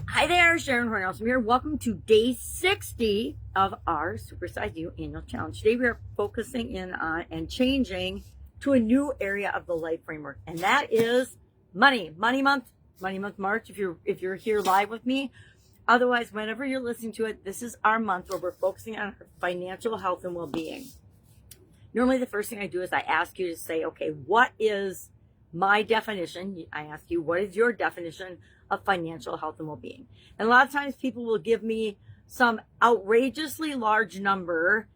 Hi there, Sharon Horne-Ellstrom here. Welcome to day 60 of our Supersize You annual challenge. Today we are focusing in on and changing to a new area of the life framework, and that is money. Money month March. If you're here live with me, otherwise, whenever you're listening to it, this is our month where we're focusing on financial health and well-being. Normally, the first thing I do is I ask you to say, okay, what is my definition? I ask you, what is your definition of financial health and well-being? And a lot of times people will give me some outrageously large number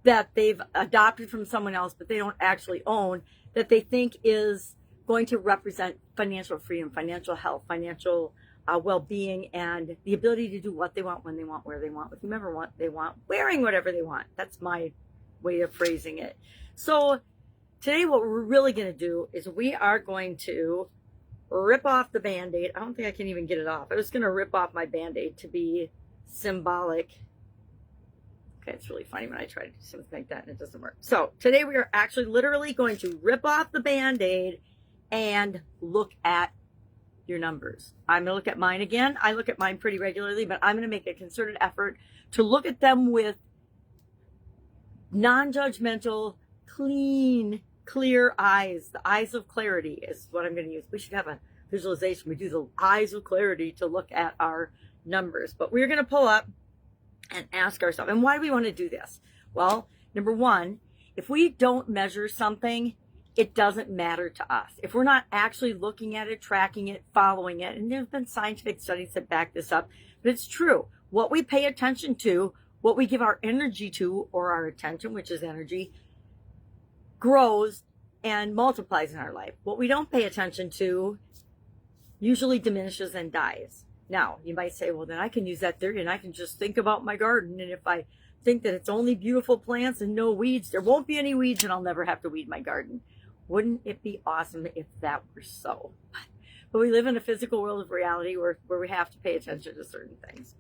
that they've adopted from someone else, but they don't actually own, that they think is going to represent financial freedom, financial health, financial well-being, and the ability to do what they want, when they want, where they want, with whomever they want, wearing whatever they want. That's my way of phrasing it. So today what we're really going to do is we are going to rip off the Band-Aid. I don't think I can even get it off. I was going to rip off my Band-Aid to be symbolic. Okay, it's really funny when I try to do something like that and it doesn't work. So today we are actually literally going to rip off the Band-Aid and look at your numbers. I'm going to look at mine again. I look at mine pretty regularly, but I'm going to make a concerted effort to look at them with non-judgmental, clear eyes. The eyes of clarity is what I'm going to use. We should have a visualization. We do the eyes of clarity to look at our numbers. But we're going to pull up and ask ourselves, and why do we want to do this? Well, number one, if we don't measure something, it doesn't matter to us. If we're not actually looking at it, tracking it, following it, and there's been scientific studies that back this up, but it's true. What we pay attention to, what we give our energy to, or our attention, which is energy, grows and multiplies in our life. What we don't pay attention to usually diminishes and dies. Now, you might say, well, then I can use that theory and I can just think about my garden. And if I think that it's only beautiful plants and no weeds, there won't be any weeds and I'll never have to weed my garden. Wouldn't it be awesome if that were so? But we live in a physical world of reality where we have to pay attention to certain things.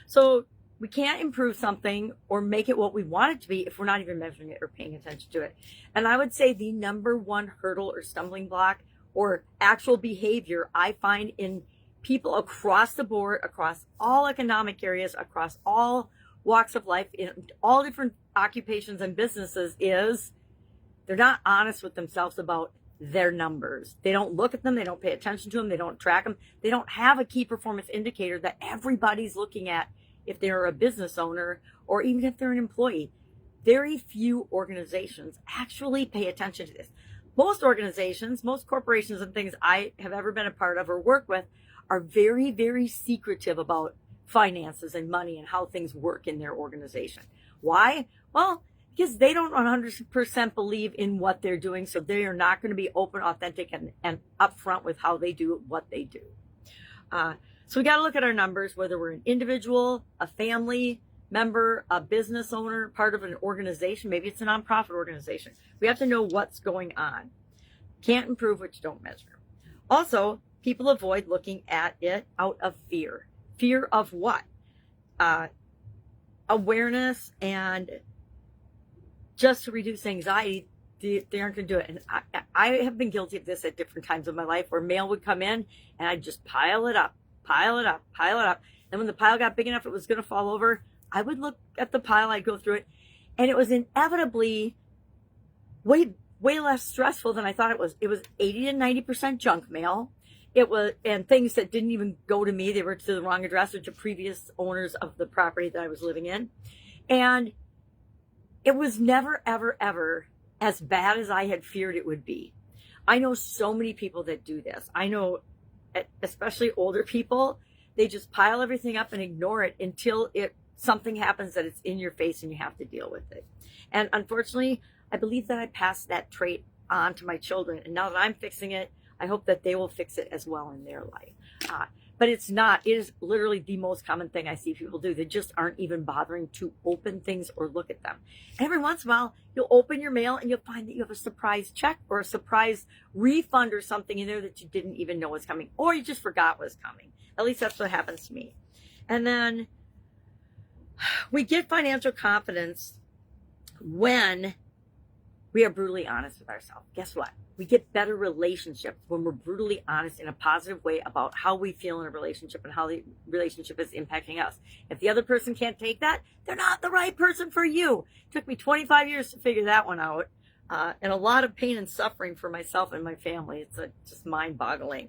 So we can't improve something or make it what we want it to be if we're not even measuring it or paying attention to it. And I would say the number one hurdle or stumbling block or actual behavior I find in people across the board, across all economic areas, across all walks of life, in all different occupations and businesses, is they're not honest with themselves about their numbers. They don't look at them. They don't pay attention to them. They don't track them. They don't have a key performance indicator that everybody's looking at if they're a business owner or even if they're an employee. Very few organizations actually pay attention to this. Most organizations, most corporations and things I have ever been a part of or work with are very, very secretive about finances and money and how things work in their organization. Why? Well, because they don't 100% believe in what they're doing, so they are not going to be open, authentic, and upfront with how they do what they do. So we got to look at our numbers, whether we're an individual, a family member, a business owner, part of an organization. Maybe it's a nonprofit organization. We have to know what's going on. Can't improve what you don't measure. Also, people avoid looking at it out of fear. Fear of what? Awareness and just to reduce anxiety, they aren't going to do it. And I have been guilty of this at different times of my life where mail would come in and I'd just pile it up. And when the pile got big enough, it was going to fall over. I would look at the pile, I'd go through it, and it was inevitably way less stressful than I thought it was. It was 80 to 90% junk mail. It was, and things that didn't even go to me. They were to the wrong address or to previous owners of the property that I was living in. And it was never, ever as bad as I had feared it would be. I know so many people that do this. I know, especially older people, they just pile everything up and ignore it until something happens that it's in your face and you have to deal with it. And unfortunately, I believe that I passed that trait on to my children. And now that I'm fixing it, I hope that they will fix it as well in their life. But it's not. It is literally the most common thing I see people do. They just aren't even bothering to open things or look at them. Every once in a while, you'll open your mail and you'll find that you have a surprise check or a surprise refund or something in there that you didn't even know was coming, or you just forgot was coming. At least that's what happens to me. And then we get financial confidence when we are brutally honest with ourselves. Guess what? We get better relationships when we're brutally honest in a positive way about how we feel in a relationship and how the relationship is impacting us. If the other person can't take that, they're not the right person for you. It took me 25 years to figure that one out. And a lot of pain and suffering for myself and my family. It's just mind-boggling.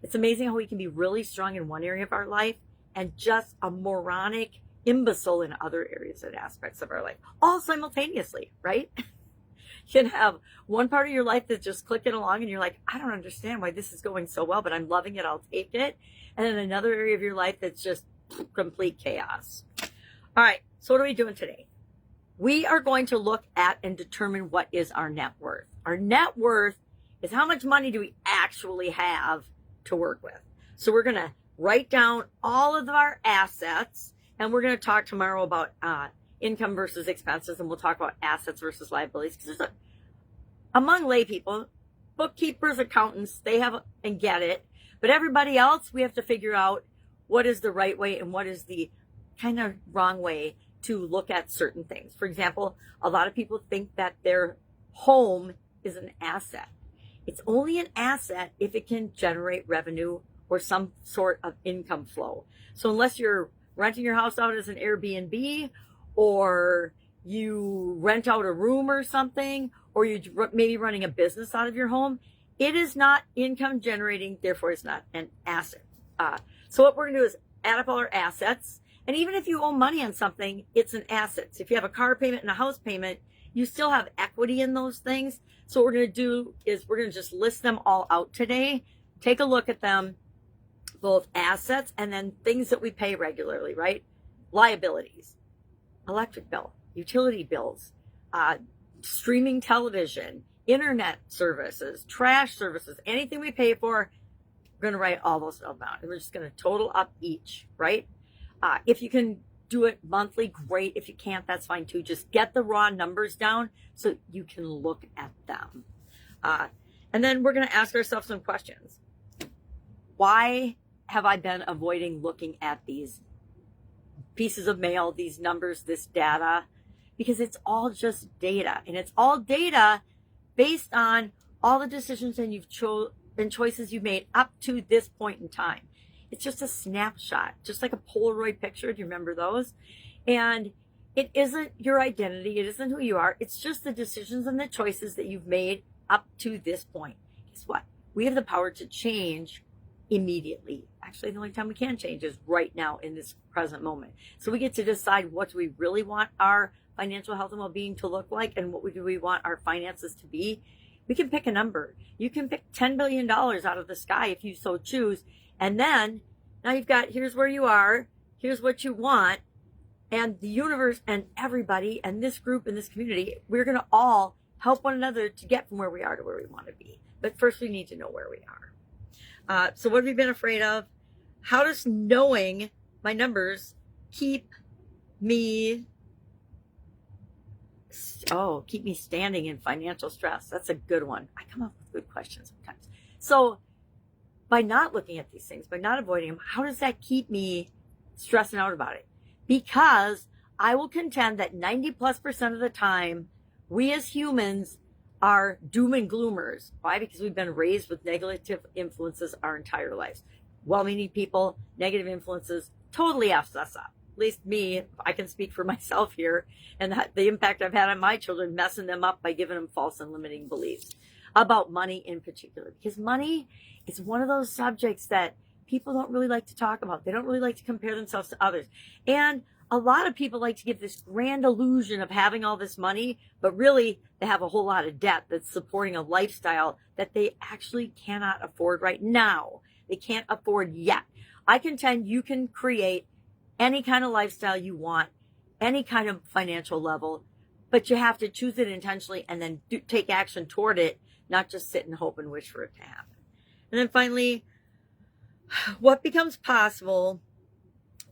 It's amazing how we can be really strong in one area of our life and just a moronic imbecile in other areas and aspects of our life, all simultaneously, right? You can have one part of your life that's just clicking along and you're like, I don't understand why this is going so well, but I'm loving it, I'll take it. And then another area of your life that's just complete chaos. All right, so what are we doing today? We are going to look at and determine what is our net worth. Our net worth is how much money do we actually have to work with. So we're going to write down all of our assets, and we're going to talk tomorrow about income versus expenses, and we'll talk about assets versus liabilities, because among lay people, bookkeepers, accountants, they have and get it, but everybody else, we have to figure out what is the right way and what is the kind of wrong way to look at certain things. For example, a lot of people think that their home is an asset. It's only an asset if it can generate revenue or some sort of income flow. So unless you're renting your house out as an Airbnb, or you rent out a room or something, or you maybe running a business out of your home, it is not income generating, therefore it's not an asset. So what we're going to do is add up all our assets, and even if you owe money on something, it's an asset. So if you have a car payment and a house payment, you still have equity in those things. So what we're going to do is we're going to just list them all out today, take a look at them, both assets and then things that we pay regularly, right? Liabilities, electric bill, utility bills, streaming television, internet services, trash services, anything we pay for, we're going to write all those down. And we're just going to total up each, right? If you can do it monthly, great. If you can't, that's fine too. Just get the raw numbers down so you can look at them. And then we're going to ask ourselves some questions. Why have I been avoiding looking at these pieces of mail, these numbers, this data? Because it's all just data, and it's all data based on all the decisions and choices you've made up to this point in time. It's just a snapshot, just like a Polaroid picture. Do you remember those? And it isn't your identity. It isn't who you are. It's just the decisions and the choices that you've made up to this point. Guess what? We have the power to change immediately. Actually, the only time we can change is right now in this present moment. So we get to decide what do we really want our financial health and well-being to look like, and what do we want our finances to be. We can pick a number. You can pick $10 billion out of the sky if you so choose. And then now you've got, here's where you are, here's what you want, and the universe and everybody and this group and this community, we're going to all help one another to get from where we are to where we want to be. But first we need to know where we are. So what have we been afraid of? How does knowing my numbers keep me standing in financial stress? That's a good one. I come up with good questions sometimes. So by not looking at these things, by not avoiding them, how does that keep me stressing out about it? Because I will contend that 90+% of the time, we as humans are doom and gloomers. Why? Because we've been raised with negative influences our entire lives. Well-meaning people, negative influences, totally F's us up. At least me, I can speak for myself here, and the impact I've had on my children, messing them up by giving them false and limiting beliefs about money in particular. Because money is one of those subjects that people don't really like to talk about. They don't really like to compare themselves to others. And a lot of people like to give this grand illusion of having all this money, but really they have a whole lot of debt that's supporting a lifestyle that they actually cannot afford right now. They can't afford yet. I contend you can create any kind of lifestyle you want, any kind of financial level, but you have to choose it intentionally and then take action toward it, not just sit and hope and wish for it to happen. And then finally, what becomes possible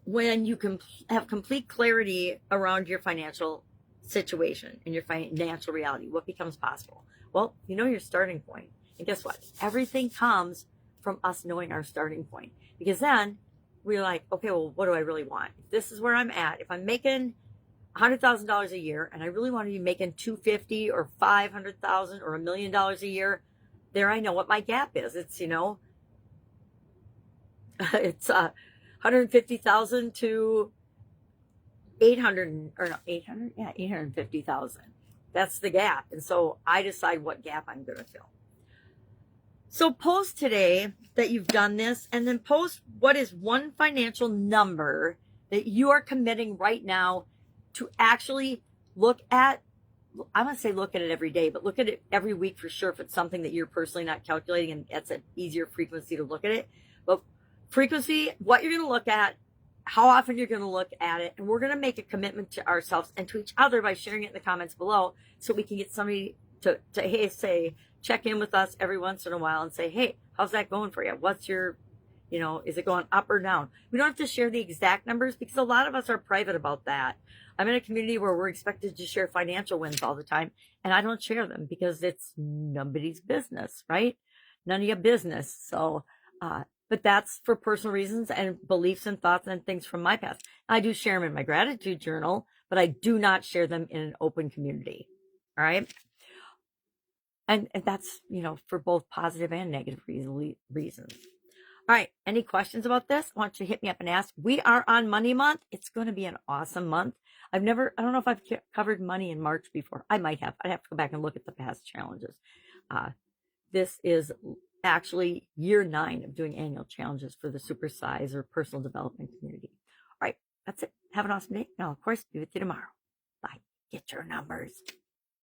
when you can have complete clarity around your financial situation and your financial reality? What becomes possible? Well, you know your starting point. And guess what? Everything comes from us knowing our starting point. Because then we're like, okay, well, what do I really want? If this is where I'm at, if I'm making $100,000 a year, and I really want to be making 250 or 500,000 or $1 million a year, there I know what my gap is. It's, it's 150,000 to 800 or no 800, yeah, 850,000. That's the gap, and so I decide what gap I'm going to fill. So post today that you've done this, and then post what is one financial number that you are committing right now to actually look at. I'm going to say look at it every day, but look at it every week for sure if it's something that you're personally not calculating, and that's an easier frequency to look at it. But frequency, what you're going to look at, how often you're going to look at it, and we're going to make a commitment to ourselves and to each other by sharing it in the comments below so we can get somebody to hey, say, check in with us every once in a while and say, hey, how's that going for you? What's your, is it going up or down? We don't have to share the exact numbers because a lot of us are private about that. I'm in a community where we're expected to share financial wins all the time, and I don't share them because it's nobody's business, right? None of your business. So, but that's for personal reasons and beliefs and thoughts and things from my past. I do share them in my gratitude journal, but I do not share them in an open community. All right. And that's, for both positive and negative reasons. All right. Any questions about this? I want you to hit me up and ask. We are on Money Month. It's going to be an awesome month. I don't know if I've covered money in March before. I might have. I'd have to go back and look at the past challenges. This is actually year 9 of doing annual challenges for the Supersize or personal development community. All right. That's it. Have an awesome day. And I'll, of course, be with you tomorrow. Bye. Get your numbers.